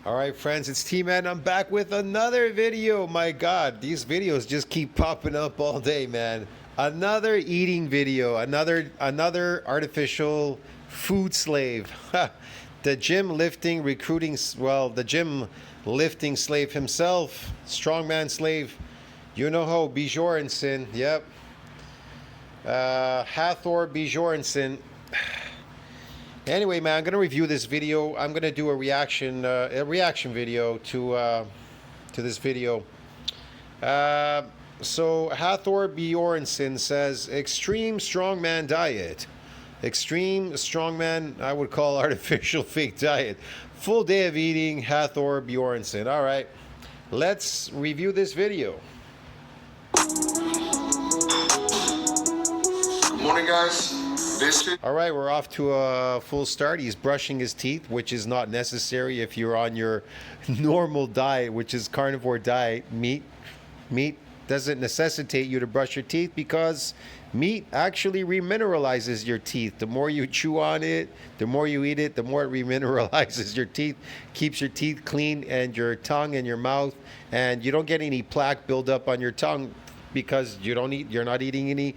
All right, friends, it's T-Man. I'm back with another video. My God, these videos just keep popping up all day, man. Another eating video, another artificial food slave. The gym lifting recruiting, well, the gym lifting slave himself, strongman slave. You know how Bjornsson, yep. Hathor Bjornsson. Anyway, man, I'm gonna review this video. I'm gonna do a reaction video to this video. So Hathor Bjornsson says extreme strongman diet, extreme strongman. I would call artificial fake diet. Full day of eating. Hathor Bjornsson. All right, let's review this video. Good morning, guys. All right, we're off to a full start. He's brushing his teeth, which is not necessary if you're on your normal diet, which is carnivore diet. Meat doesn't necessitate you to brush your teeth because meat actually remineralizes your teeth. The more you chew on it, the more you eat it, the more it remineralizes your teeth, keeps your teeth clean and your tongue and your mouth, and you don't get any plaque buildup on your tongue because you're not eating any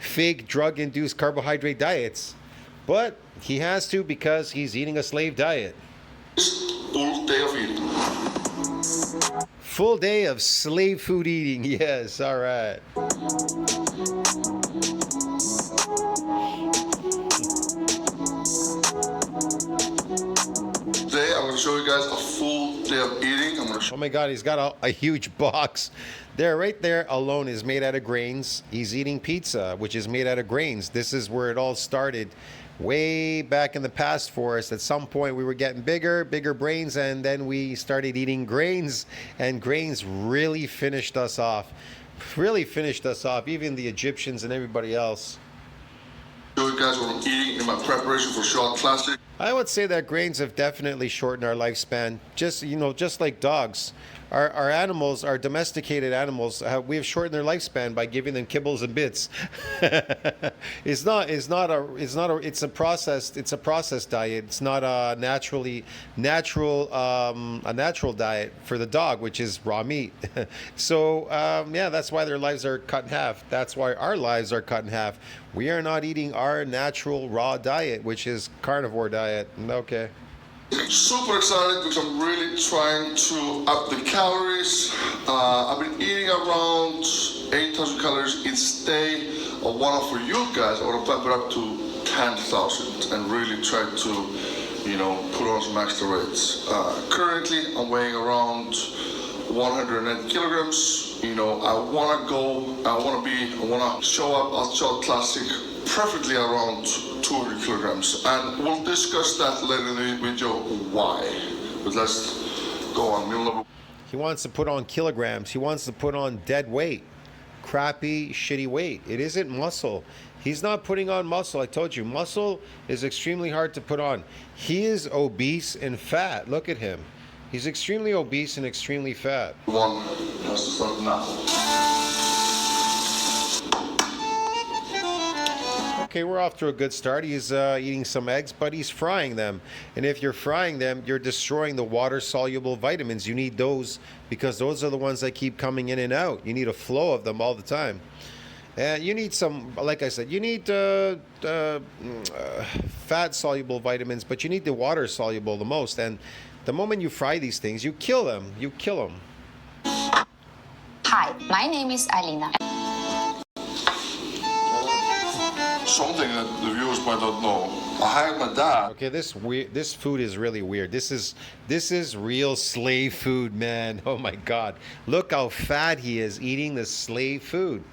fake drug-induced carbohydrate diets. But he has to because he's eating a slave diet. Full day of eating. Full day of slave food eating. Yes, all right. Today I'm going to show you guys a full day of eating. Oh my God, he's got a huge box. There, right there alone is made out of grains. He's eating pizza, which is made out of grains. This is where it all started. Way back in the past for us. At some point we were getting bigger brains, and then we started eating grains, and grains really finished us off. Really finished us off, even the Egyptians and everybody else. Show you guys what I'm eating in my preparation for Shot Classic. I would say that grains have definitely shortened our lifespan. Just like dogs. Our animals, our domesticated animals, we have shortened their lifespan by giving them kibbles and bits. It's a processed diet. It's not a natural diet for the dog, which is raw meat. So yeah, that's why their lives are cut in half. That's why our lives are cut in half. We are not eating our natural raw diet, which is carnivore diet. Okay. Super excited because I'm really trying to up the calories. I've been eating around 8,000 calories each day. I want to, for you guys, I want to pump it up to 10,000 and really try to, put on some extra weights. Currently, I'm weighing around 190 kilograms. I want to show up at Shot Classic perfectly around 200 kilograms, and we'll discuss that later in the video why. But let's go on. He wants to put on kilograms. He wants to put on dead weight, crappy, shitty weight. It isn't muscle. He's not putting on muscle. I told you, muscle is extremely hard to put on. He is obese and fat. Look at him. He's extremely obese and extremely fat. One has to start now. Okay, we're off to a good start. He's eating some eggs, but he's frying them. And if you're frying them, you're destroying the water-soluble vitamins. You need those because those are the ones that keep coming in and out. You need a flow of them all the time. And you need some, like I said, you need fat-soluble vitamins, but you need the water-soluble the most. And the moment you fry these things, you kill them. You kill them. Hi, my name is Alina. Something that the viewers might not know. I hired my dad. Okay, this food is really weird. This is real slave food, man. Oh my God. Look how fat he is eating the slave food.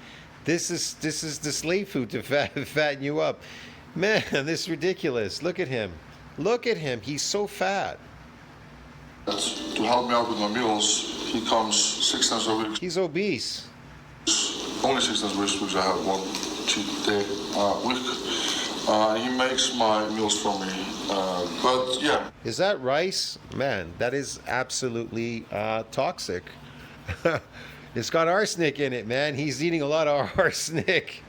This is the slave food to fatten you up. Man, this is ridiculous. Look at him. Look at him. He's so fat. To help me out with my meals, he comes 6 times a week. He's obese. Only 6 times a week because I have one cheat day a week. He makes my meals for me. But yeah. Is that rice? Man, that is absolutely toxic. It's got arsenic in it, man. He's eating a lot of arsenic.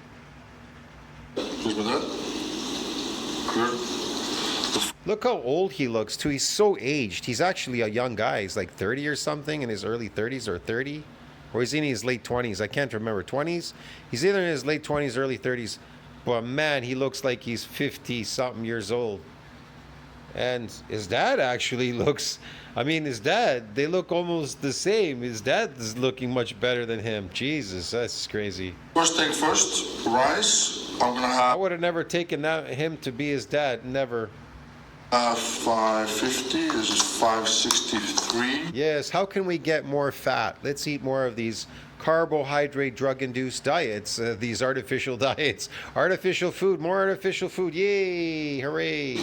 Excuse me, that? Clear? Look how old he looks too. He's so aged. He's actually a young guy. He's like 30 or something, in his early 30s or 30. Or he's in his late 20s. I can't remember. 20s? He's either in his late 20s, early 30s. But man, he looks like he's 50 something years old. And his dad actually looks, I mean, his dad, they look almost the same. His dad is looking much better than him. Jesus, that's crazy. First thing first, rice. I'm gonna I have would have never taken him to be his dad. Never. 550. This is 563. Yes, how can we get more fat? Let's eat more of these carbohydrate drug-induced diets, these artificial diets. Artificial food, more artificial food. Yay, hooray.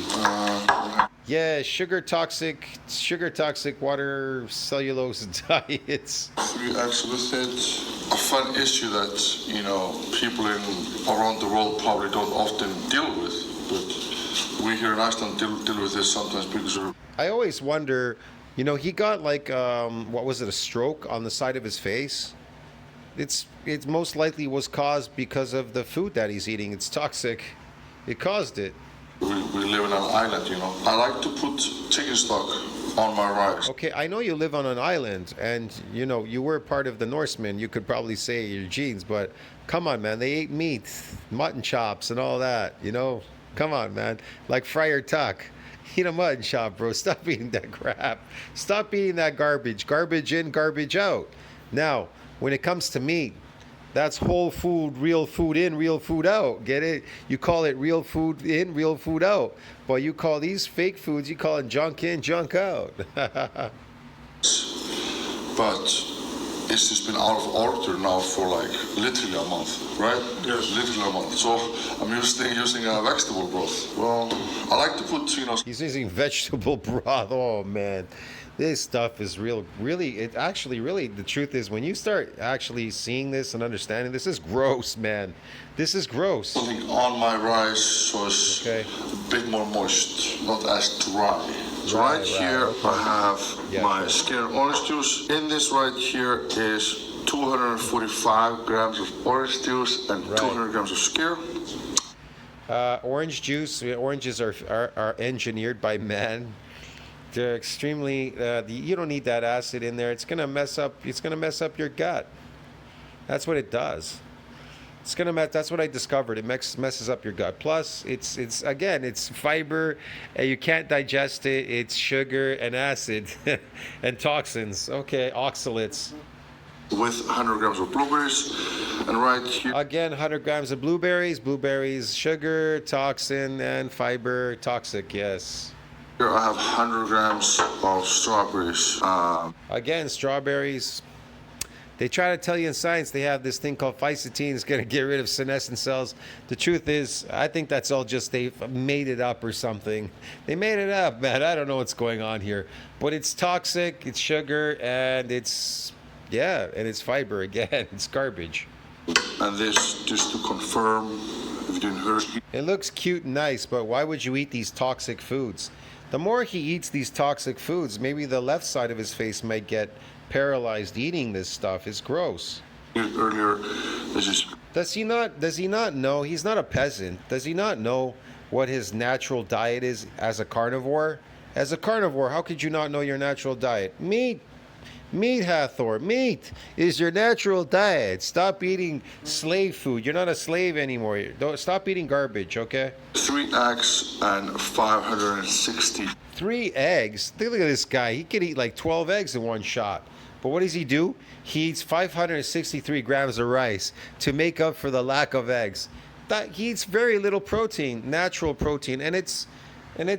Yeah, sugar toxic water cellulose diets. 3 eggs with it. A fun issue that, you know, people around the world probably don't often deal with, but we here in Iceland deal with this sometimes because we're... I always wonder, you know, he got like, what was it, a stroke on the side of his face? It's most likely was caused because of the food that he's eating. It's toxic. It caused it. We live on an island, you know. I like to put chicken stock on my rice. Okay, I know you live on an island, and you know you were part of the Norsemen. You could probably say your genes, but come on, man, they ate meat, mutton chops, and all that. You know, come on, man, like Friar Tuck. Eat a mutton chop, bro. Stop eating that crap. Stop eating that garbage. Garbage in, garbage out. Now, when it comes to meat, that's whole food, real food in, real food out. Get it? You call it real food in, real food out. But you call these fake foods, you call it junk in, junk out. But it's just been out of order now for like literally a month, right? Yes. Literally a month. So I'm using a vegetable broth. Well, I like to put, you know... He's using vegetable broth. Oh, man. This stuff is really, the truth is, when you start actually seeing this and understanding this is gross, man. This is gross. Something on my rice so it's a bit more moist, not as dry. So right here okay. I have my skinner orange juice. In this right here is 245 grams of orange juice and 200 grams of skyr. Orange juice, oranges are engineered by man. They're extremely. You don't need that acid in there. It's gonna mess up. It's gonna mess up your gut. That's what it does. It's gonna mess. That's what I discovered. It messes up your gut. Plus, it's again, it's fiber. You can't digest it. It's sugar and acid and toxins. Okay, oxalates. With 100 grams of blueberries, and right here again 100 grams of blueberries, sugar, toxin, and fiber, toxic. Yes. Here I have 100 grams of strawberries. Again, strawberries. They try to tell you in science they have this thing called ficetine. It's going to get rid of senescent cells. The truth is, I think that's all just they made it up or something. They made it up, man. I don't know what's going on here. But it's toxic, it's sugar, and it's fiber again. It's garbage. And this, just to confirm, if you didn't hear it. It looks cute and nice, but why would you eat these toxic foods? The more he eats these toxic foods, maybe the left side of his face might get paralyzed eating this stuff. It's gross. Earlier, this is... Does he not know? He's not a peasant. Does he not know what his natural diet is as a carnivore? As a carnivore, how could you not know your natural diet? Meat, Hathor, meat is your natural diet. Stop eating slave food. You're not a slave anymore. Stop eating garbage, okay? 3 eggs and 560. 3 eggs? Look at this guy. He could eat like 12 eggs in one shot. But what does he do? He eats 563 grams of rice to make up for the lack of eggs. He eats very little protein, natural protein, and it's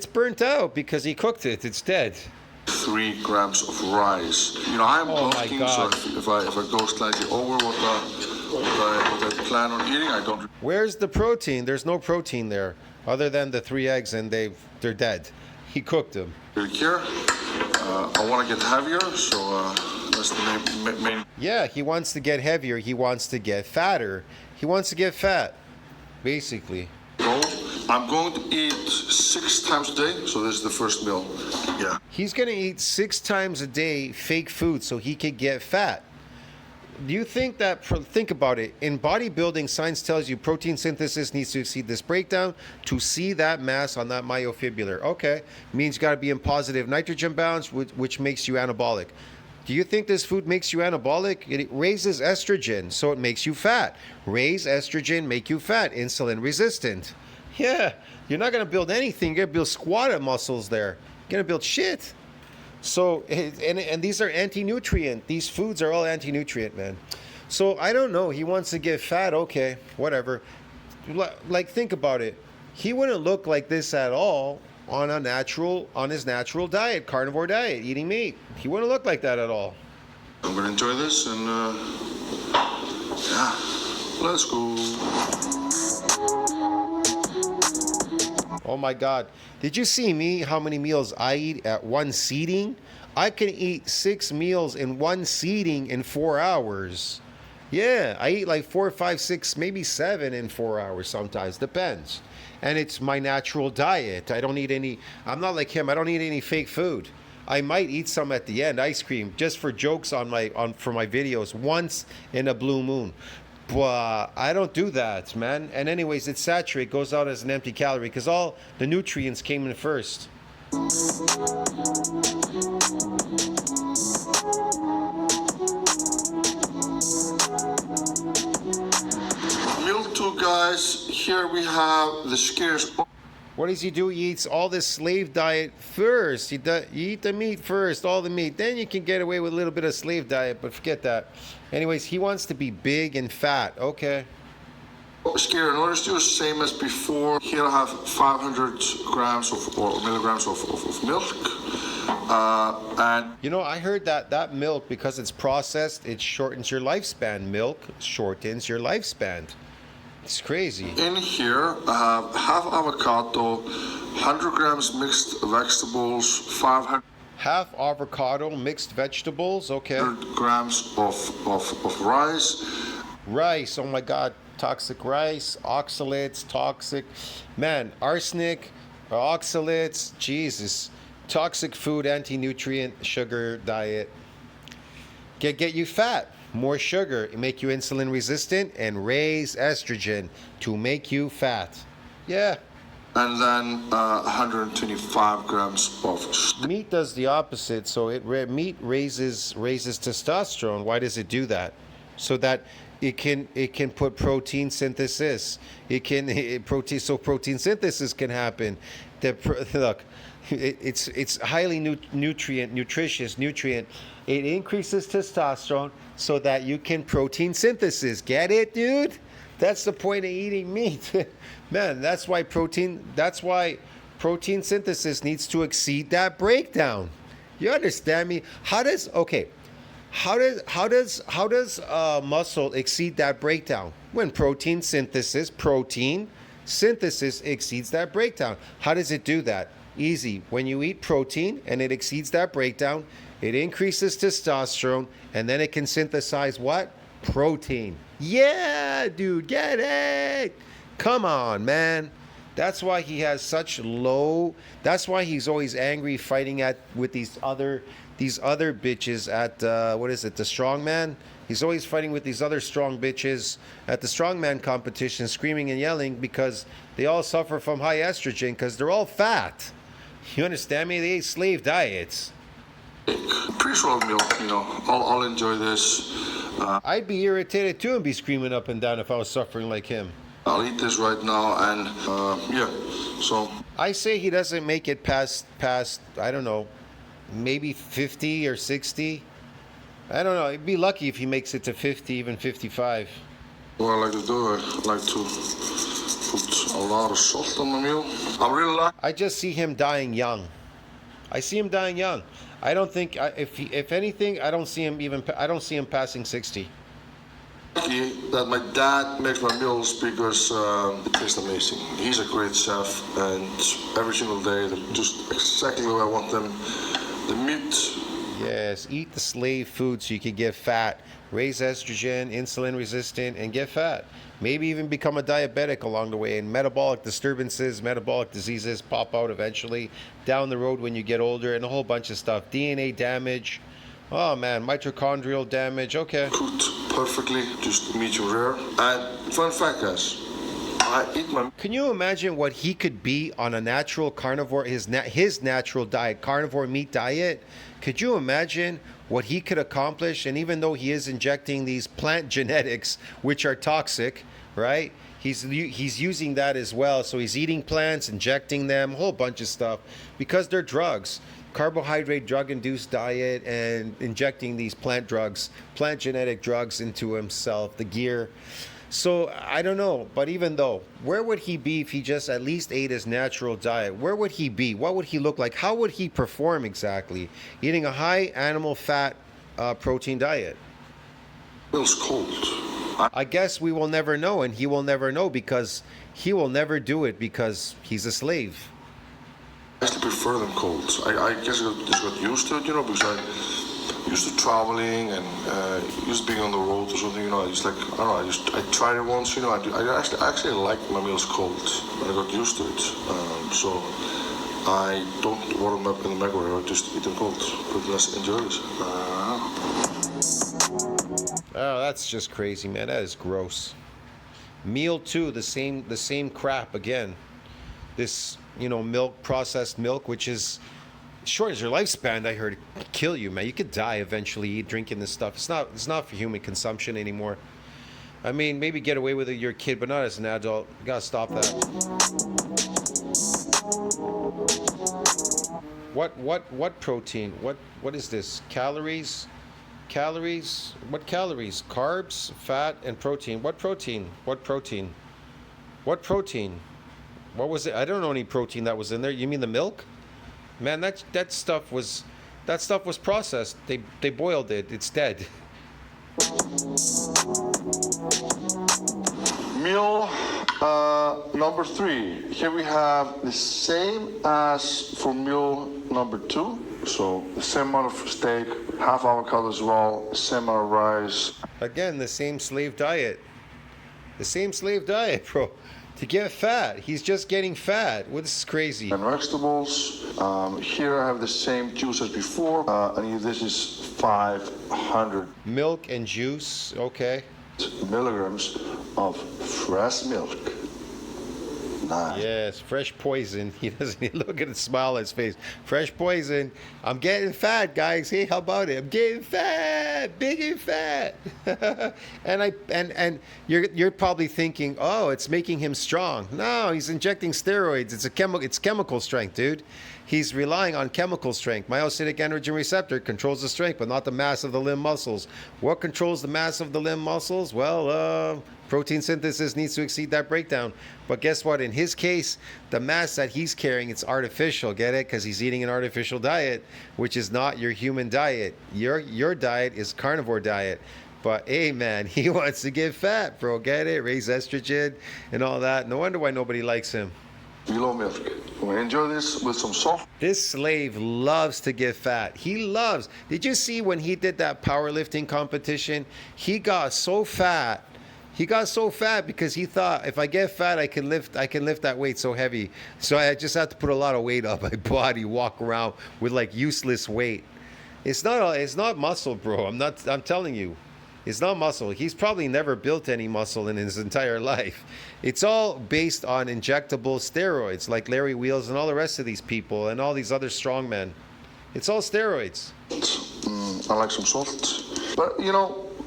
burnt out because he cooked it. It's dead. 3 grams of rice. You know, I'm bulking, so if I go slightly over what I plan on eating, I don't... Where's the protein? There's no protein there, other than the 3 eggs, and they're dead. He cooked them. Here, I want to get heavier, so that's the main... Yeah, he wants to get heavier. He wants to get fatter. He wants to get fat, basically. I'm going to eat 6 times a day, so this is the first meal. Yeah. He's going to eat 6 times a day fake food so he could get fat. Do you think that, think about it, in bodybuilding, science tells you protein synthesis needs to exceed this breakdown to see that mass on that myofibrillar. Okay, means you got to be in positive nitrogen balance, which makes you anabolic. Do you think this food makes you anabolic? It raises estrogen, so it makes you fat. Raise estrogen, make you fat, insulin resistant. Yeah, you're not going to build anything. You're going to build squat muscles there. You're going to build shit. So, and these are anti-nutrient. These foods are all anti-nutrient, man. So, I don't know. He wants to get fat. Okay, whatever. Like, think about it. He wouldn't look like this at all on his natural diet, carnivore diet, eating meat. He wouldn't look like that at all. I'm gonna enjoy this, and yeah, let's go. Oh my God. Did you see me, how many meals I eat at one seating? I can eat 6 meals in one seating in 4 hours. Yeah, I eat like 4, 5, 6, maybe 7 in 4 hours sometimes, depends. And it's my natural diet. I don't eat any, I'm not like him, I don't eat any fake food. I might eat some at the end, ice cream, just for jokes for my videos once in a blue moon. But I don't do that, man. And anyways, it's saturated, goes out as an empty calorie because all the nutrients came in first. Meal 2, guys. Here we have the scarce. What does he do? He eats all this slave diet first. You eat the meat first, all the meat. Then you can get away with a little bit of slave diet, but forget that. Anyways, he wants to be big and fat. Okay. Scare, in order to do the same as before, he'll have 500 grams or milligrams of milk. And you know, I heard that milk, because it's processed, it shortens your lifespan. Milk shortens your lifespan. It's crazy. in here, I have half avocado, 100 grams mixed vegetables, 500 Half avocado, mixed vegetables. Okay. grams of rice. Rice. Oh my God. Toxic rice, oxalates, toxic. Man, arsenic, oxalates. Jesus. Toxic food, anti-nutrient, sugar diet. Get you fat. More sugar, make you insulin resistant, and raise estrogen to make you fat. Yeah. And then 125 grams of Meat does the opposite. So meat raises testosterone. Why does it do that? So that it can put protein synthesis. Protein synthesis can happen. Look, it's highly nutritious nutrient. It increases testosterone so that you can protein synthesis. Get it, dude? That's the point of eating meat. Man, that's why protein synthesis needs to exceed that breakdown. You understand me? How does muscle exceed that breakdown? When protein synthesis exceeds that breakdown. How does it do that? Easy. When you eat protein and it exceeds that breakdown, it increases testosterone, and then it can synthesize what? Protein. Yeah, dude, get it. Come on, man. That's why he has such low. That's why he's always angry, fighting with these other bitches at what is it? The strongman. He's always fighting with these other strong bitches at the strongman competition, screaming and yelling because they all suffer from high estrogen because they're all fat. You understand me? They eat slave diets. pre-swallowed milk. I'll enjoy this. I'd be irritated too and be screaming up and down if I was suffering like him. I'll eat this right now, and yeah. So I say he doesn't make it past I don't know, maybe 50 or 60. I don't know. He'd be lucky if he makes it to 50, even 55. what I like to do, I like to put a lot of salt on my meal. I really like. I just see him dying young. I see him dying young. I don't think if anything, I don't see him passing 60. Lucky that my dad makes my meals because it tastes amazing. He's a great chef, and every single day they're just exactly the way I want them. The meat. Yes, eat the slave food so you can get fat, raise estrogen, insulin resistant, and get fat. Maybe even become a diabetic along the way, and metabolic disturbances, metabolic diseases pop out eventually down the road when you get older, and a whole bunch of stuff. DNA damage. Oh man, mitochondrial damage. Okay. Put perfectly, just medium rare. And fun fact, guys, I eat my Can you imagine what he could be on a natural carnivore, his natural diet, carnivore meat diet? Could you imagine what he could accomplish? And even though he is injecting these plant genetics, which are toxic, right? He's using that as well. So he's eating plants, injecting them, a whole bunch of stuff, because they're drugs. Carbohydrate drug-induced diet, and injecting these plant drugs, plant genetic drugs into himself, the gear. So I don't know, but even though, where would he be if he just at least ate his natural diet? Where would he be? What would he look like? How would he perform exactly? Eating a high animal fat protein diet. milk's cold. I guess we will never know, and he will never know, because he will never do it because he's a slave. I actually prefer them cold. I guess I just got used to it, because I used to traveling and used to being on the road or something, I just like, I don't know, I tried it once, I actually like my meals cold, and I got used to it. So I don't warm them up in the microwave, I just eat them cold. But let's enjoy this. Oh, that's just crazy, man. That is gross. Meal 2, the same crap again. This, milk, processed milk, which is shortens your lifespan. I heard it kill you, man. You could die eventually drinking this stuff. It's not for human consumption anymore. I mean, maybe get away with it, you're a kid, but not as an adult. You gotta stop that. What protein? What is this? Calories? Calories? What calories? Carbs, fat, and protein. What protein? What protein? What protein? What was it? I don't know any protein that was in there. You mean the milk? Man, that stuff was processed. They boiled it. It's dead. Meal number 3. Here we have the same as for meal number 2. So the same amount of steak, half avocado as well, same amount of rice. Again, the same slave diet. The same slave diet, bro. To get fat. He's just getting fat. Well, this is crazy. And vegetables. Here I have the same juice as before. And this is 500 milk and juice. Okay. milligrams of fresh milk. Nice. Yes, fresh poison. He doesn't look at the smile on his face. Fresh poison. I'm getting fat, guys. Hey, how about it? I'm getting fat, big and fat. and you're probably thinking, oh, it's making him strong. No, he's injecting steroids. It's chemical strength, dude. He's relying on chemical strength. Myocytic androgen receptor controls the strength, but not the mass of the limb muscles. What controls the mass of the limb muscles? Well, protein synthesis needs to exceed that breakdown. But guess what? In his case, the mass that he's carrying, it's artificial. Get it? Because he's eating an artificial diet, which is not your human diet. Your diet is carnivore diet. But hey, man, he wants to get fat, bro. Get it? Raise estrogen and all that. No wonder why nobody likes him. Below milk. We enjoy this with some salt. This slave loves to get fat. He loves. Did you see when he did that powerlifting competition? He got so fat. He got so fat because he thought, if I get fat, I can lift that weight so heavy. So I just have to put a lot of weight on my body, walk around with like useless weight. It's not muscle, bro. I'm telling you. It's not muscle. He's probably never built any muscle in his entire life. It's all based on injectable steroids, like Larry Wheels and all the rest of these people and all these other strongmen. It's all steroids. I like some salt. But,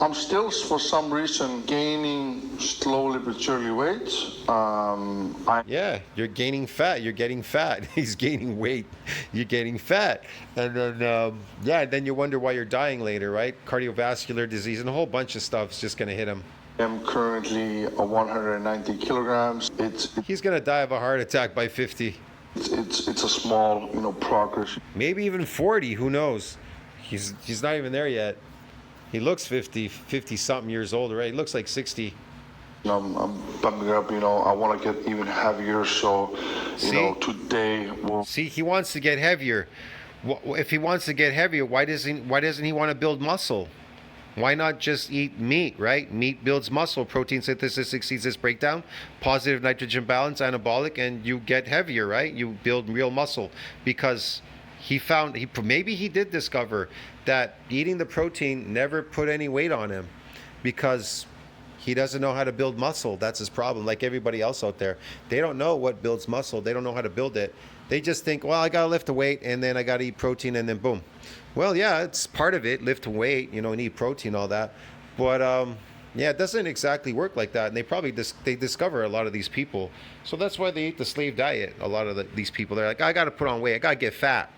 I'm still, for some reason, gaining slowly but surely weight. Yeah, you're gaining fat. You're getting fat. He's gaining weight. You're getting fat. And then, then you wonder why you're dying later, right? Cardiovascular disease and a whole bunch of stuff is just going to hit him. I'm currently 190 kilograms. He's going to die of a heart attack by 50. It's a small, progress. Maybe even 40. Who knows? He's not even there yet. He looks 50 something years old, right? He looks like 60. I'm bumping up, I want to get even heavier, so, today we'll... See, he wants to get heavier. If he wants to get heavier, why doesn't he want to build muscle? Why not just eat meat, right? Meat builds muscle. Protein synthesis exceeds this breakdown. Positive nitrogen balance, anabolic, and you get heavier, right? You build real muscle because... maybe he did discover that eating the protein never put any weight on him. because he doesn't know how to build muscle. That's his problem. Like everybody else out there, they don't know what builds muscle. They don't know how to build it. They just think, well, I gotta lift a weight and then I gotta eat protein and then boom. Well, yeah, it's part of it. Lift a weight, you know, and eat protein, all that. But yeah, it doesn't exactly work like that. And they probably they discover a lot of these people. So that's why they eat the slave diet. A lot of these people, they're like, I gotta put on weight. I gotta get fat.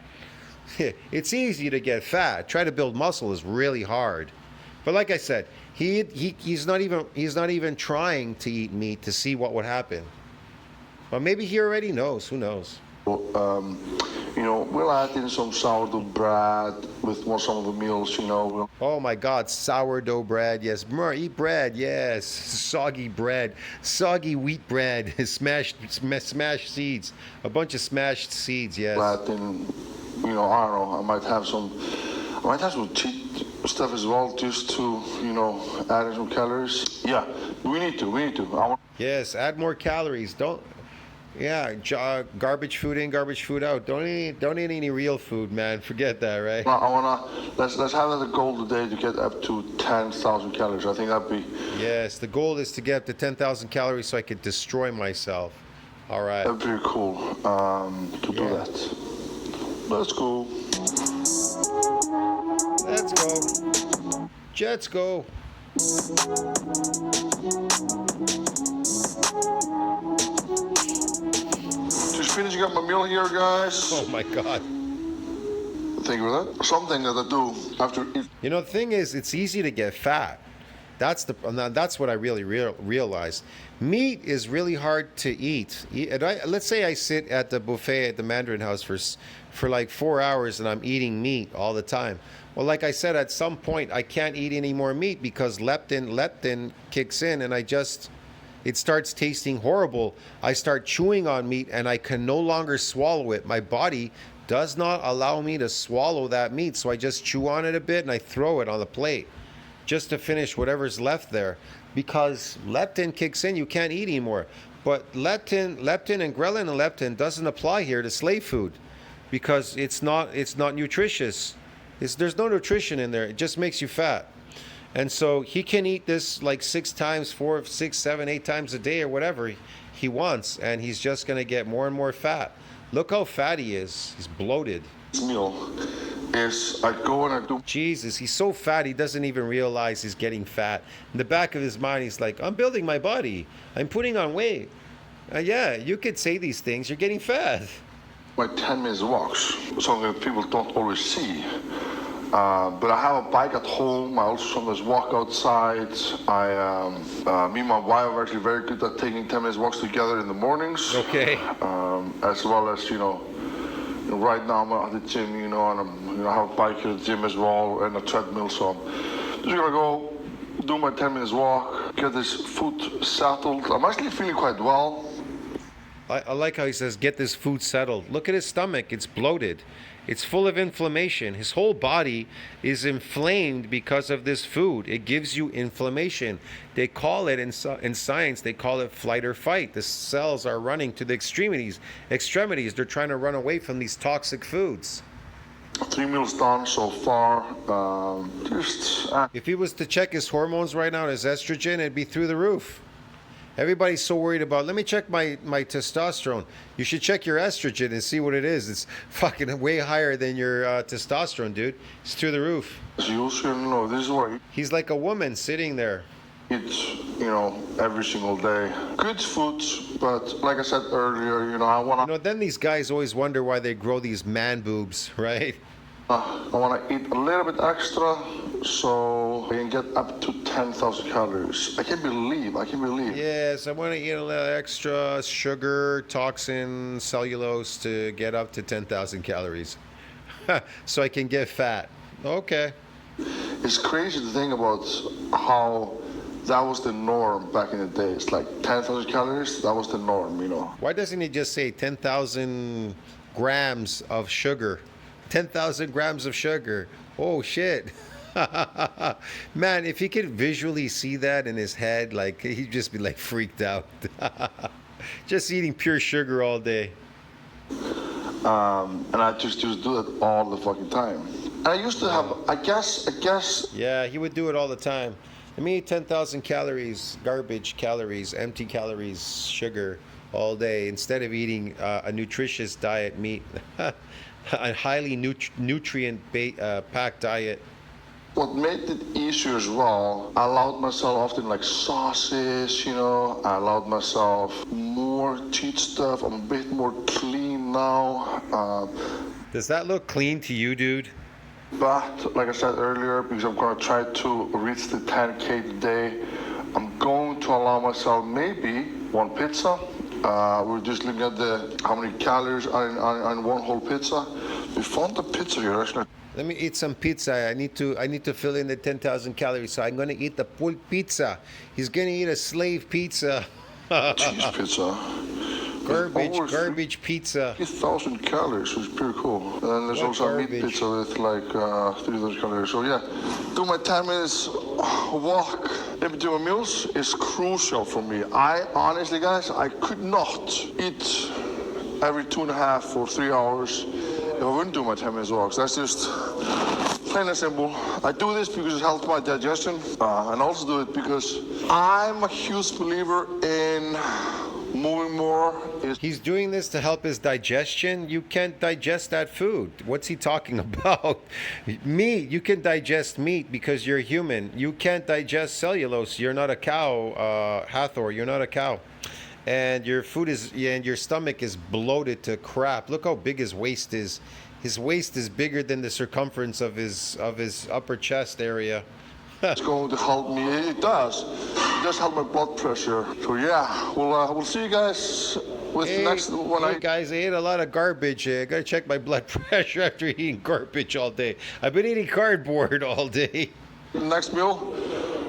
It's easy to get fat. Try to build muscle is really hard. But like I said, he's not even trying to eat meat to see what would happen. But maybe he already knows. Who knows? You know, we'll add in some sourdough bread with some of the meals, you know. Oh my God, sourdough bread. Yes, more eat bread. Yes, soggy bread, soggy wheat bread, smashed seeds, a bunch of smashed seeds. Yes. Add in, you know, I don't know. I might have some cheat stuff as well, just to, you know, add in some calories. Yeah, we need to. Yes, add more calories. Don't. Yeah, garbage food in, garbage food out. Don't eat any real food, man. Forget that, right? Let's have that a goal today to get up to 10,000 calories. I think that'd be. Yes, the goal is to get up to 10,000 calories so I could destroy myself. All right. That'd be pretty cool to do that. Let's go. Let's go. Jets go. Just finishing up my meal here, guys. Oh my God. Thank you for that. Something that I do after eat. You know, the thing is, it's easy to get fat. That's what I really realized. Meat is really hard to eat. Let's say I sit at the buffet at the Mandarin House for like 4 hours and I'm eating meat all the time. Well, like I said, at some point I can't eat any more meat because leptin kicks in and it starts tasting horrible. I start chewing on meat and I can no longer swallow it. My body does not allow me to swallow that meat, so I just chew on it a bit and I throw it on the plate just to finish whatever's left there. Because leptin kicks in, you can't eat anymore. But leptin and ghrelin and leptin doesn't apply here to slave food because it's not nutritious. There's no nutrition in there. It just makes you fat. And so he can eat this like 6 times, 4, 6, 7, 8 times a day or whatever he wants, and he's just going to get more and more fat. Look how fat he is. He's bloated. Meal is I go and I do. Jesus, he's so fat he doesn't even realize he's getting fat. In the back of his mind, he's like, I'm building my body. I'm putting on weight. Yeah, you could say these things. You're getting fat. My 10 minutes walks, something that people don't always see. But I have a bike at home. I also sometimes walk outside. Me and my wife are actually very good at taking 10 minutes walks together in the mornings. Okay. As well as, right now I'm at the gym, and I have a bike here at the gym as well and a treadmill. So I'm just gonna go do my 10 minutes walk, get this food settled. I'm actually feeling quite well. I like how he says, get this food settled. Look at his stomach. It's bloated. It's full of inflammation. His whole body is inflamed because of this food. It gives you inflammation. They call it, in science, they call it flight or fight. The cells are running to the extremities. They're trying to run away from these toxic foods. 3 meals done so far. If he was to check his hormones right now, his estrogen, it'd be through the roof. Everybody's so worried about, let me check my testosterone. You should check your estrogen and see what it is. It's fucking way higher than your testosterone, dude. It's through the roof. This is what he's like a woman sitting there. It's, every single day. Good food, but like I said earlier, I want to... then these guys always wonder why they grow these man boobs, right? I want to eat a little bit extra so I can get up to 10,000 calories. I can't believe. Yes, I want to eat a little extra sugar, toxin, cellulose to get up to 10,000 calories. So I can get fat. Okay. It's crazy to think about how that was the norm back in the day. It's like 10,000 calories, that was the norm, Why doesn't he just say 10,000 grams of sugar? 10,000 grams of sugar. Oh, shit. Man, if he could visually see that in his head, like, he'd just be, like, freaked out. Just eating pure sugar all day. And I just do that all the fucking time. And I used to have, I guess... Yeah, he would do it all the time. Let me eat 10,000 calories, garbage calories, empty calories, sugar all day instead of eating a nutritious diet, meat, a highly nutrient packed diet. What made it easier as well, I allowed myself often like sauces, you know, I allowed myself more cheat stuff. I'm a bit more clean now. Does that look clean to you, dude? But like I said earlier, because I'm gonna try to reach the 10K today, I'm going to allow myself maybe one pizza. We're just looking at how many calories are in one whole pizza. We found the pizza here actually. Let me eat some pizza. I need to fill in the 10,000 calories. So I'm gonna eat the full pizza. He's gonna eat a slave pizza. Cheese pizza. Garbage pizza. 3,000 calories, which is pretty cool. And then there's What also a meat garbage? pizza with like 3,000 calories. So yeah, do my 10 minutes walk in between my meals is crucial for me. I honestly, guys, I could not eat every 2.5 or 3 hours if I wouldn't do my 10 minutes walks. That's just plain and simple. I do this because it helps my digestion, and also do it because I'm a huge believer in moving more. He's doing this to help his digestion. You can't digest that food. What's he talking about? Meat, you can digest meat because you're human. You can't digest cellulose. You're not a cow, Hathor. You're not a cow. And your food is, yeah, and your stomach is bloated to crap. Look how big his waist is. His waist is bigger than the circumference of his upper chest area. It's going to help me. It does. It does help my blood pressure. So yeah, we'll see you guys with the next one. Hey guys, I ate a lot of garbage. I gotta check my blood pressure after eating garbage all day. I've been eating cardboard all day. Next meal,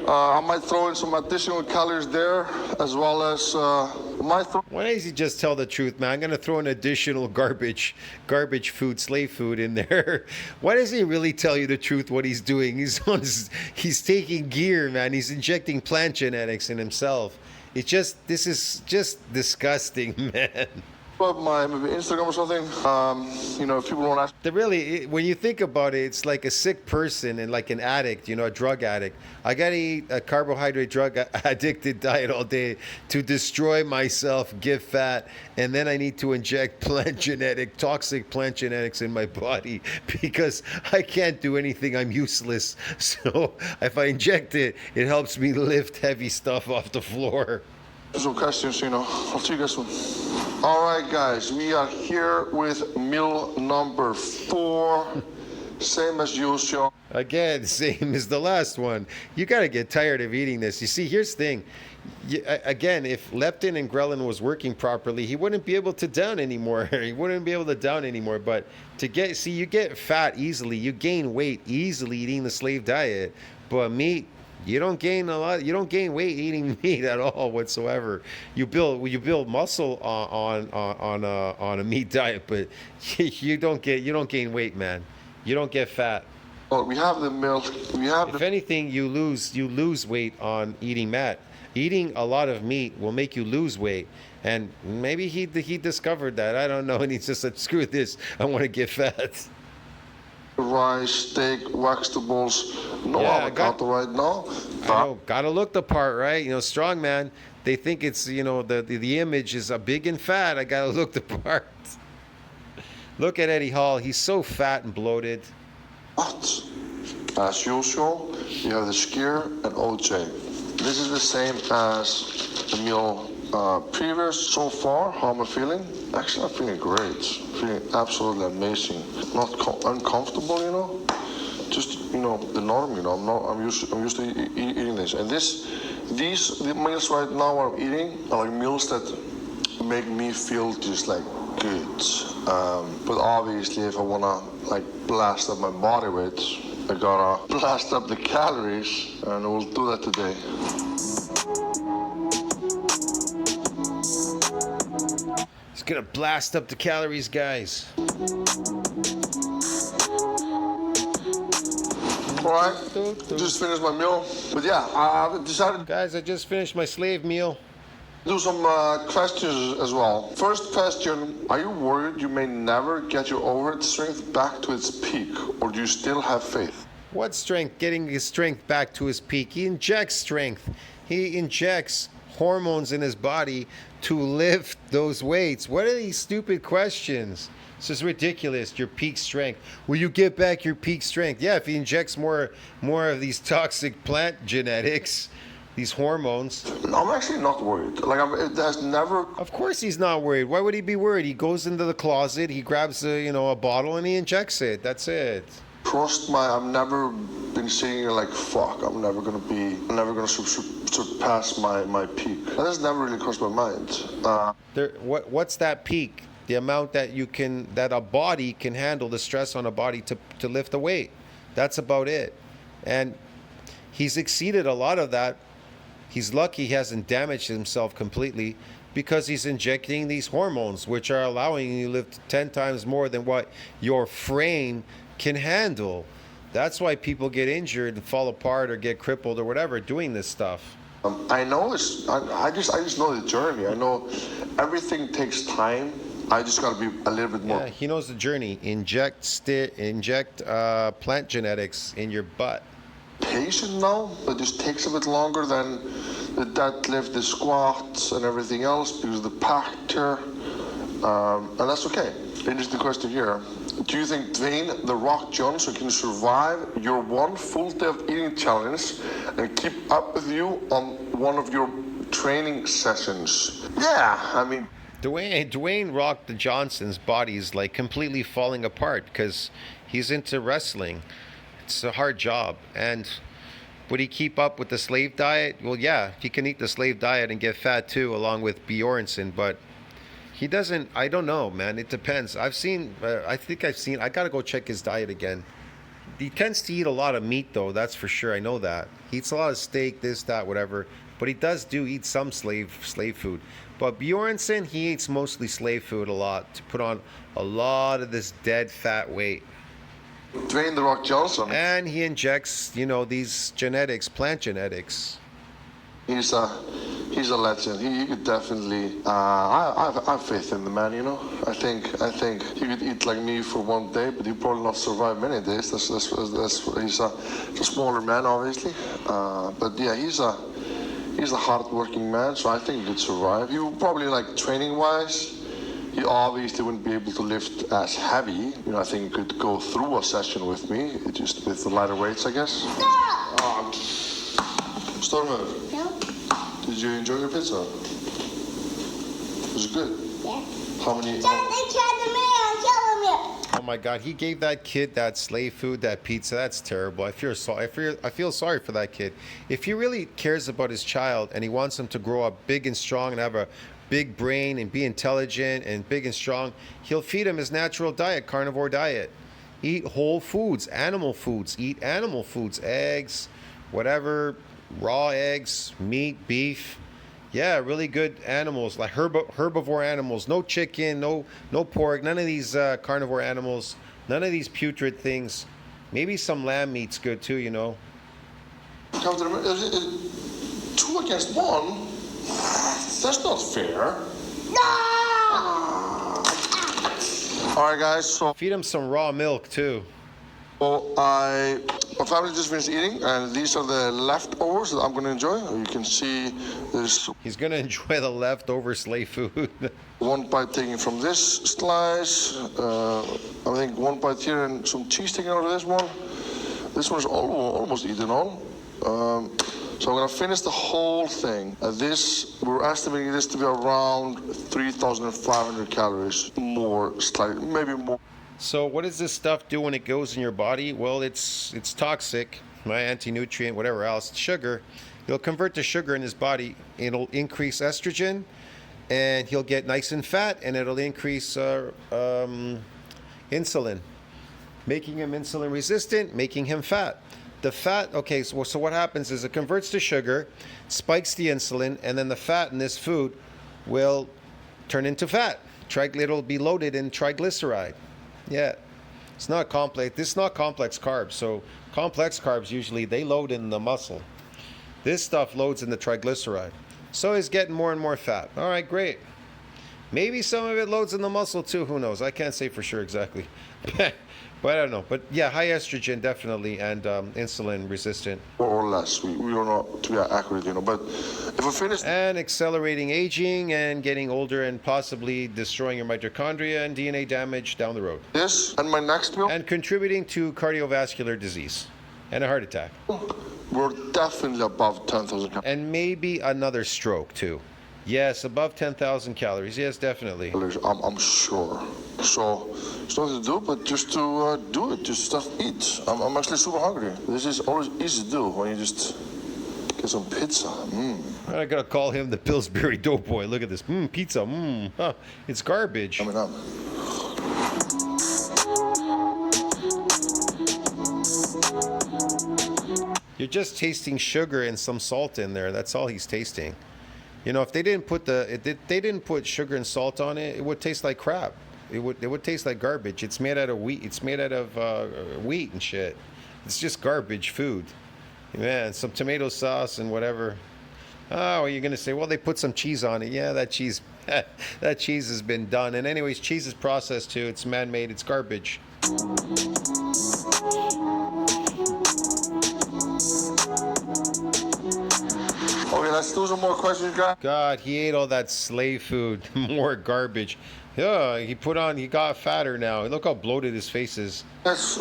I might throw in some additional calories there, as well as Why does he just tell the truth, man? I'm gonna throw an additional garbage food, slave food in there. Why does he really tell you the truth? What he's doing? He's taking gear, man. He's injecting plant genetics in himself. This is just disgusting, man. my maybe Instagram or something. You know, if people want to ask. When you think about it, it's like a sick person and like an addict, you know, a drug addict. I gotta eat a carbohydrate drug addicted diet all day to destroy myself, get fat, and then I need to inject toxic plant genetics in my body because I can't do anything. I'm useless. So if I inject it, it helps me lift heavy stuff off the floor. Some questions, you know. I'll see you guys soon. All right, guys, we are here with meal number 4. Same as usual. Again, same as the last one. You got to get tired of eating this. You see, here's the thing. Again, if leptin and ghrelin was working properly, he wouldn't be able to down anymore. He wouldn't be able to down anymore. But you get fat easily. You gain weight easily eating the slave diet. But meat, you don't gain a lot. You don't gain weight eating meat at all whatsoever. You build muscle on a meat diet, but you don't gain weight, man. You don't get fat. Well, we have the milk. If anything, you lose weight on eating meat. Eating a lot of meat will make you lose weight. And maybe he discovered that. I don't know. And he just said, screw this. I want to get fat. Rice, steak, vegetables. No avocado right now. I know. Gotta look the part, right? You know, strongman. They think it's, you know, the image is a big and fat. I gotta look the part. Look at Eddie Hall. He's so fat and bloated. But as usual, you have the skyr and OJ. This is the same as the meal previous. So far, how am I feeling? Actually, I'm feeling great. Feeling absolutely amazing. Not uncomfortable, you know. Just, you know, the norm, you know. I'm used to eating this. And the meals right now I'm eating are like meals that make me feel just like good. But obviously, if I wanna like blast up my body weight, I gotta blast up the calories, and we'll do that today. He's gonna blast up the calories, guys. Alright, just finished my meal. But yeah, I decided Guys, I just finished my slave meal. to do some questions as well. First question, are you worried you may never get your overhead strength back to its peak, or do you still have faith? What strength? Getting his strength back to his peak. He injects strength. He injects hormones in his body to lift those weights. What are these stupid questions? This is ridiculous. Your peak strength. Will you get back your peak strength? Yeah, if he injects more of these toxic plant genetics, these hormones. I'm actually not worried. Like, it has never. Of course he's not worried. Why would he be worried? He goes into the closet, he grabs a bottle and he injects it. That's it. I've never been saying like, fuck, I'm never gonna surpass my peak. That has never really crossed my mind. What's that peak? The amount that a body can handle, the stress on a body to lift a weight. That's about it. And he's exceeded a lot of that. He's lucky he hasn't damaged himself completely because he's injecting these hormones, which are allowing you to lift 10 times more than what your frame can handle. That's why people get injured and fall apart or get crippled or whatever doing this stuff. I know this. I just know the journey. I know everything takes time. I just got to be a little bit more. Yeah, he knows the journey. Inject plant genetics in your butt. Patient now, but just takes a bit longer than the deadlift, the squats, and everything else because of the factor. And that's okay. Interesting question here. Do you think Dwayne "The Rock" Johnson can survive your one full day of eating challenge and keep up with you on one of your training sessions? Yeah, I mean. Dwayne Rock the Johnson's body is like completely falling apart because he's into wrestling. It's a hard job. And would he keep up with the slave diet? Well, yeah, he can eat the slave diet and get fat too, along with Bjornsson, but he doesn't. I don't know, man. It depends. I gotta go check his diet again. He tends to eat a lot of meat though, that's for sure. I know that. He eats a lot of steak, this, that, whatever. But he does eat some slave food. But Bjornsson, he eats mostly slave food a lot to put on a lot of this dead fat weight. Dwayne "The Rock" Johnson. And he injects, these genetics, plant genetics. He's a legend. He could definitely. I have faith in the man. I think he could eat like me for one day, but he probably not survive many days. That's he's a smaller man, obviously. But yeah, he's a hard-working man, so I think he could survive. He would probably, like, training-wise, he obviously wouldn't be able to lift as heavy. I think he could go through a session with me, just with the lighter weights, I guess. Stormen, Yeah. did you enjoy your pizza? Was it good? Yeah. How many? Oh my God, he gave that kid that slave food, that pizza. That's terrible. I feel sorry for that kid. If he really cares about his child and he wants him to grow up big and strong and have a big brain and be intelligent and big and strong, he'll feed him his natural diet, carnivore diet. Eat whole foods, animal foods. Eat animal foods, eggs, whatever, raw eggs, meat, beef. Yeah, really good animals, like herbivore animals. No chicken, no pork, none of these carnivore animals, none of these putrid things. Maybe some lamb meat's good too, Come to the, 2 against 1? That's not fair. All right, guys. So Feed him some raw milk too. my family just finished eating, and these are the leftovers that I'm gonna enjoy. You can see there's He's gonna enjoy the leftover slave food. one bite taken from this slice. I think one bite here and some cheese taken out of this one. This one is almost eaten on. So I'm gonna finish the whole thing. We're estimating this to be around 3,500 calories, more slightly, maybe more. So what does this stuff do when it goes in your body? Well, it's toxic, anti-nutrient, whatever else. It's sugar. It'll convert to sugar in his body. It'll increase estrogen, and he'll get nice and fat, and it'll increase insulin, making him insulin resistant, making him fat. The fat, okay, so what happens is it converts to sugar, spikes the insulin, and then the fat in this food will turn into fat. It'll be loaded in triglyceride. Yeah, it's not complex. This is not complex carbs. So complex carbs usually they load in the muscle. This stuff loads in the triglyceride. So he's getting more and more fat. All right, great. Maybe some of it loads in the muscle too. Who knows? I can't say for sure exactly. But I don't know. But yeah, high estrogen definitely, and insulin resistant. or less. We don't know to be accurate, you know. But if we finish, And accelerating aging and getting older and possibly destroying your mitochondria and DNA damage down the road. this and my next meal, And contributing to cardiovascular disease and a heart attack. we're definitely above 10,000 And maybe another stroke too. Yes, above 10,000 calories. Yes, definitely. calories. I'm sure. So it's nothing to do, but just to do it, just stuff eat. I'm actually super hungry. This is always easy to do when you just get some pizza. I gotta call him the Pillsbury Doughboy. Look at this. Pizza. Huh. It's garbage. Coming up. You're just tasting sugar and some salt in there. That's all he's tasting. You know, if they didn't put they didn't put sugar and salt on it, it would taste like crap. It would taste like garbage. It's made out of wheat. It's made out of wheat and shit. It's just garbage food. Man, some tomato sauce and whatever. Oh, you're gonna say, well, they put some cheese on it. Yeah, that cheese, that cheese has been done. And anyways, cheese is processed too. It's man-made. It's garbage. Okay, let's do some more questions, guys. God, he ate all that slave food. More garbage. Yeah, he got fatter now. Look how bloated his face is. Yes,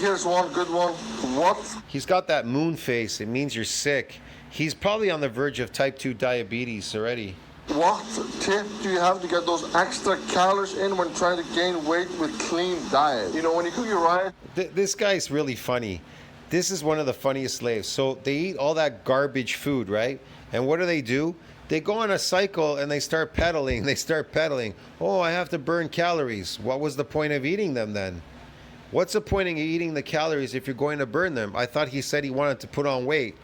here's one good one. What He's got that moon face. It means you're sick. He's probably on the verge of type 2 diabetes already. What tip do you have to get those extra calories in when trying to gain weight with clean diet? You know, when you cook your rice. This guy's really funny. This is one of the funniest slaves. So they eat all that garbage food, right? And what do? They go on a cycle and they start pedaling. Oh, I have to burn calories. What was the point of eating them then? What's the point of eating the calories if you're going to burn them? I thought he said he wanted to put on weight.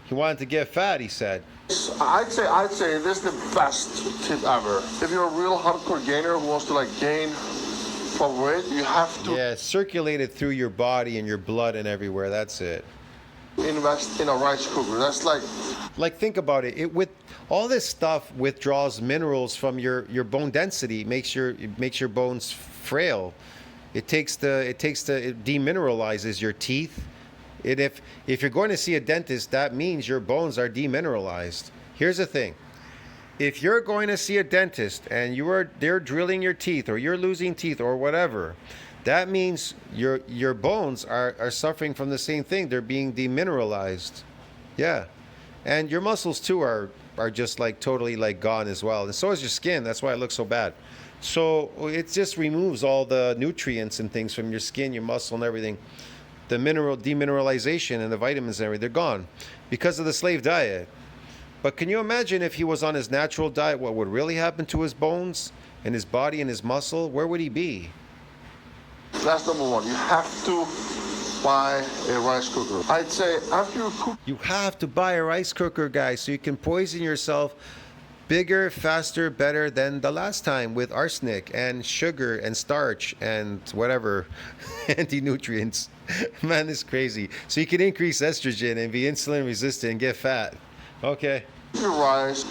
He wanted to get fat, he said. I'd say this is the best tip ever. If you're a real hardcore gainer who wants to like gain proper weight, you have to Yeah, circulate it through your body and your blood and everywhere. That's it. invest in a rice cooker. That's Like, think about it. It with all this stuff withdraws minerals from your bone density. It makes your bones frail. It demineralizes your teeth. If you're going to see a dentist, that means your bones are demineralized. Here's the thing. If you're going to see a dentist and they're drilling your teeth or you're losing teeth or whatever, that means your bones are suffering from the same thing. They're being demineralized. Yeah. And your muscles too are just like totally like gone as well. And so is your skin. That's why it looks so bad. So it just removes all the nutrients and things from your skin, your muscle and everything. The demineralization and the vitamins and everything, they're gone because of the slave diet. But can you imagine if he was on his natural diet, what would really happen to his bones and his body and his muscle? Where would he be? that's number one. You have to buy a rice cooker. I'd say after you cook. You have to buy a rice cooker, guys, so you can poison yourself bigger, faster, better than the last time with arsenic and sugar and starch and whatever anti-nutrients. Man, this is crazy. So you can increase estrogen and be insulin resistant and get fat. Okay. Your rice,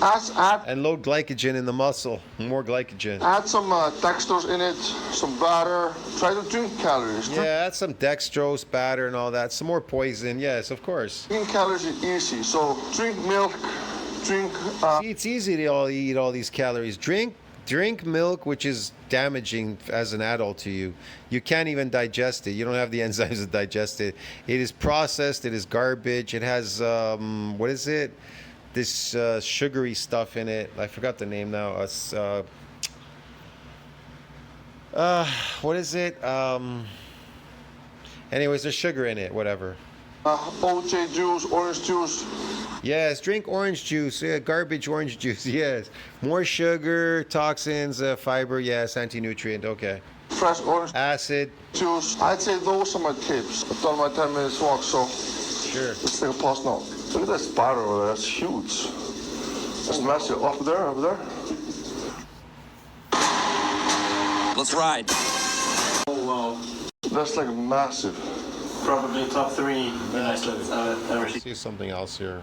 And load glycogen in the muscle. More glycogen. add some dextrose in it, some butter. Try to drink calories. Yeah, add some dextrose, batter, and all that. Some more poison. Yes, of course. Drinking calories is easy. So drink milk, drink. See, it's easy to eat all these calories. Drink milk, which is damaging as an adult to you. You can't even digest it. You don't have the enzymes to digest it. It is processed. It is garbage. It has what is it? This sugary stuff in it. I forgot the name now. What is it? Anyways, there's sugar in it. Whatever. OJ juice, orange juice. Yes, drink orange juice. Yeah, garbage orange juice. Yes, more sugar, toxins, fiber. Yes, anti-nutrient. Okay. Fresh orange Acid. juice. I'd say those are my tips. I've done my 10 minutes walk, so Sure. let's take a pause now. Look at that spider over there. That's huge. That's massive. Up there. Let's ride. Oh, wow. That's like massive. Probably top 3 I've ever seen. See something else here.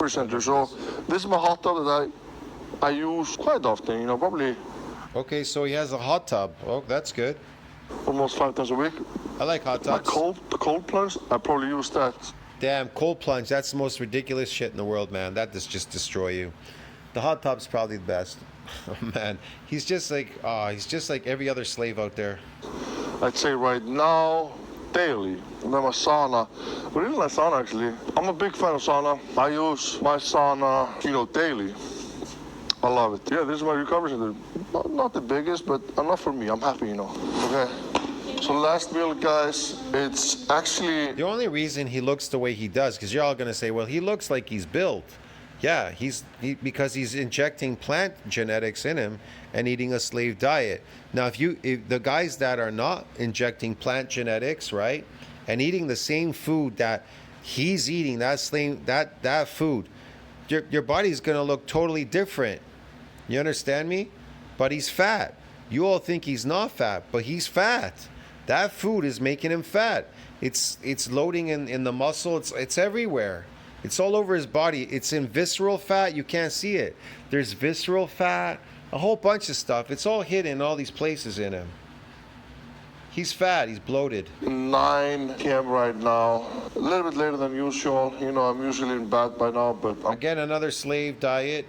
Center. So this is my hot tub that I use quite often. You know, probably. Okay, so he has a hot tub. Oh, that's good. almost 5 times a week. I like hot My tubs. the cold plunge, I probably use that. Damn, cold plunge. That's the most ridiculous shit in the world, man. That does just destroy you. The hot tub's probably the best. Oh man, he's just like every other slave out there. I'd say right now, daily. And then my sauna. I really like sauna actually. I'm a big fan of sauna. I use my sauna, daily. I love it. Yeah, this is my recovery center. Not the biggest, but enough for me. I'm happy, Okay. So last meal, guys, it's actually... The only reason he looks the way he does, because you're all gonna say, well, he looks like he's built. Yeah, because he's injecting plant genetics in him and eating a slave diet. Now, if the guys that are not injecting plant genetics, right, and eating the same food that he's eating, that food, your body's gonna look totally different. You understand me? But he's fat. You all think he's not fat, but he's fat. That food is making him fat. It's loading in the muscle. It's everywhere. It's all over his body. It's in visceral fat. You can't see it. There's visceral fat, a whole bunch of stuff. It's all hidden in all these places in him. He's fat. He's bloated. 9 p.m. right now. A little bit later than usual. I'm usually in bed by now, but I'm Again, another slave diet.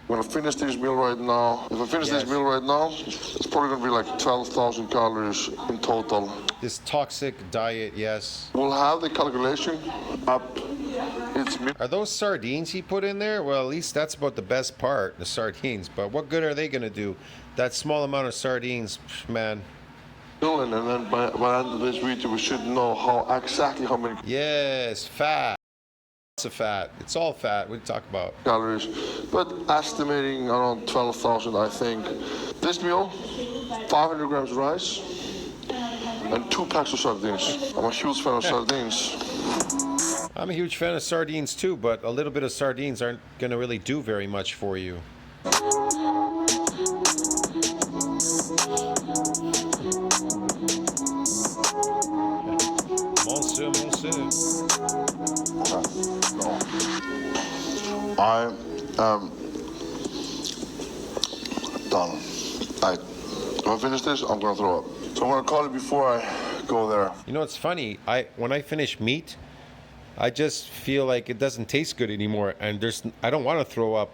gonna finish this meal right now. If I finish this meal right now, it's probably gonna be like 12,000 calories in total. This toxic diet, yes. We'll have the calculation up. It's mid. Are those sardines he put in there? Well, at least that's about the best part, the sardines. But what good are they going to do? That small amount of sardines, man. And then by the end of this video, we should know exactly how many Yes, fat. Lots of fat. It's all fat. What do you talk about? calories, but estimating around 12,000, I think. This meal, 500 grams rice and 2 packs of sardines. I'm a huge fan of sardines. I'm a huge fan of sardines too, but a little bit of sardines aren't going to really do very much for you. Monsieur. I am done. If I finish this, I'm gonna throw up. So I'm gonna call it before I go there. You know, it's funny. When I finish meat, I just feel like it doesn't taste good anymore, and I don't want to throw up.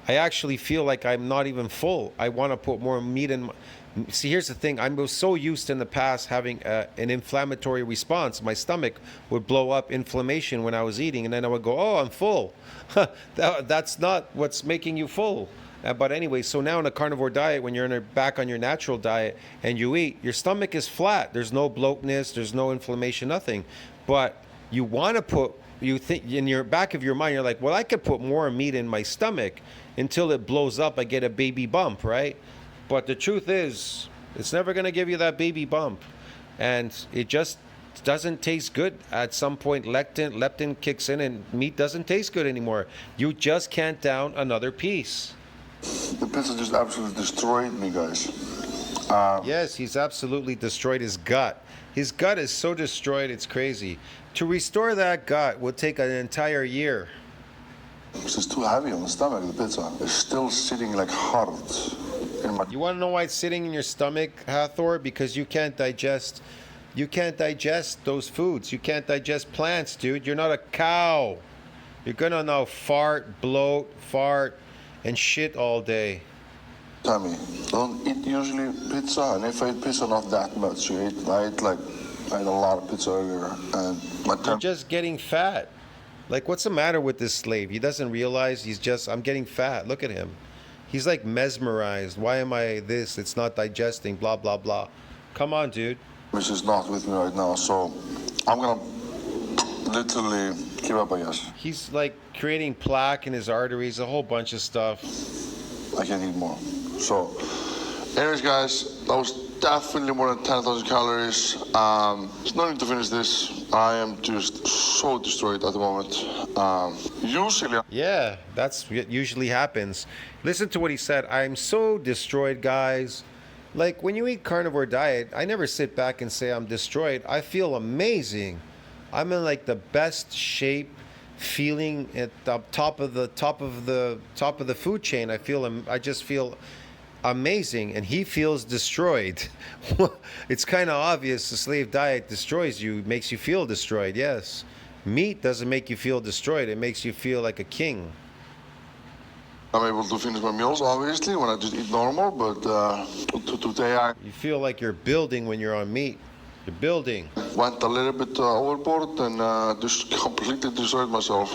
I actually feel like I'm not even full. I want to put more meat in. See, here's the thing. I was so used in the past having an inflammatory response. My stomach would blow up inflammation when I was eating, and then I would go, "Oh, I'm full." That's not what's making you full. But anyway, so now in a carnivore diet, when you're back on your natural diet and you eat, your stomach is flat. There's no bloatness. There's no inflammation. Nothing. But you want to you think in your back of your mind, you're like, well, I could put more meat in my stomach until it blows up. I get a baby bump, right? But the truth is, it's never going to give you that baby bump. And it just doesn't taste good. At some point, leptin kicks in and meat doesn't taste good anymore. You just can't down another piece. The pizza just absolutely destroyed me, guys. Yes, he's absolutely destroyed his gut. His gut is so destroyed, it's crazy. To restore that gut would take an entire year. It's just too heavy on the stomach, the pizza. It's still sitting like hard in my... You want to know why it's sitting in your stomach, Hathor? Because you can't digest those foods. You can't digest plants, dude. You're not a cow. You're gonna now bloat, fart, and shit all day. Tammy, don't eat usually pizza, and if I eat pizza, not that much. I ate a lot of pizza earlier, and You're just getting fat. Like, what's the matter with this slave? He doesn't realize I'm getting fat. Look at him. He's like mesmerized. Why am I this? It's not digesting, blah, blah, blah. Come on, dude. Which is not with me right now, so I'm gonna literally give up, I guess. He's like creating plaque in his arteries, a whole bunch of stuff. I can't eat more. So, anyways, guys, that was definitely more than 10,000 calories. There's no need to finish this. I am just so destroyed at the moment. Usually... Yeah, that's what usually happens. Listen to what he said. I'm so destroyed, guys. Like, when you eat carnivore diet, I never sit back and say I'm destroyed. I feel amazing. I'm in like the best shape, feeling at the top of the food chain. I just feel amazing, and he feels destroyed. It's kind of obvious the slave diet destroys you, makes you feel destroyed. Yes, meat doesn't make you feel destroyed, it makes you feel like a king. I'm able to finish my meals, obviously, when I just eat normal, but today I You feel like you're building when you're on meat. You're building. went a little bit overboard and just completely destroyed myself.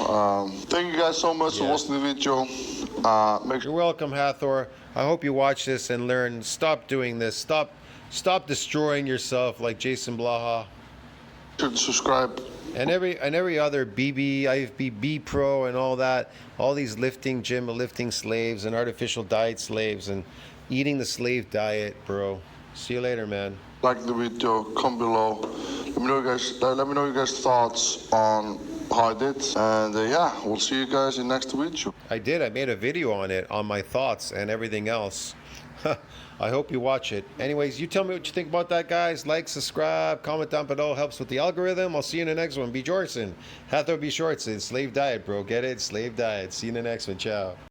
Thank you guys so much for Yeah. watching the video. Make You're welcome, Hathor. I hope you watch this and learn. Stop doing this. Stop destroying yourself like Jason Blaha sure to subscribe. and every other BB, IFBB Pro and all that. All these lifting slaves and artificial diet slaves and eating the slave diet, bro. See you later, man. Like the video, comment below. Let me know you guys' thoughts on how I did. And yeah, we'll see you guys in next video. I did. I made a video on it, on my thoughts and everything else. I hope you watch it. Anyways, you tell me what you think about that, guys. Like, subscribe, comment down below. Helps with the algorithm. I'll see you in the next one. Bjornsson. Hathor Bjornsson. Slave diet, bro. Get it? Slave diet. See you in the next one. Ciao.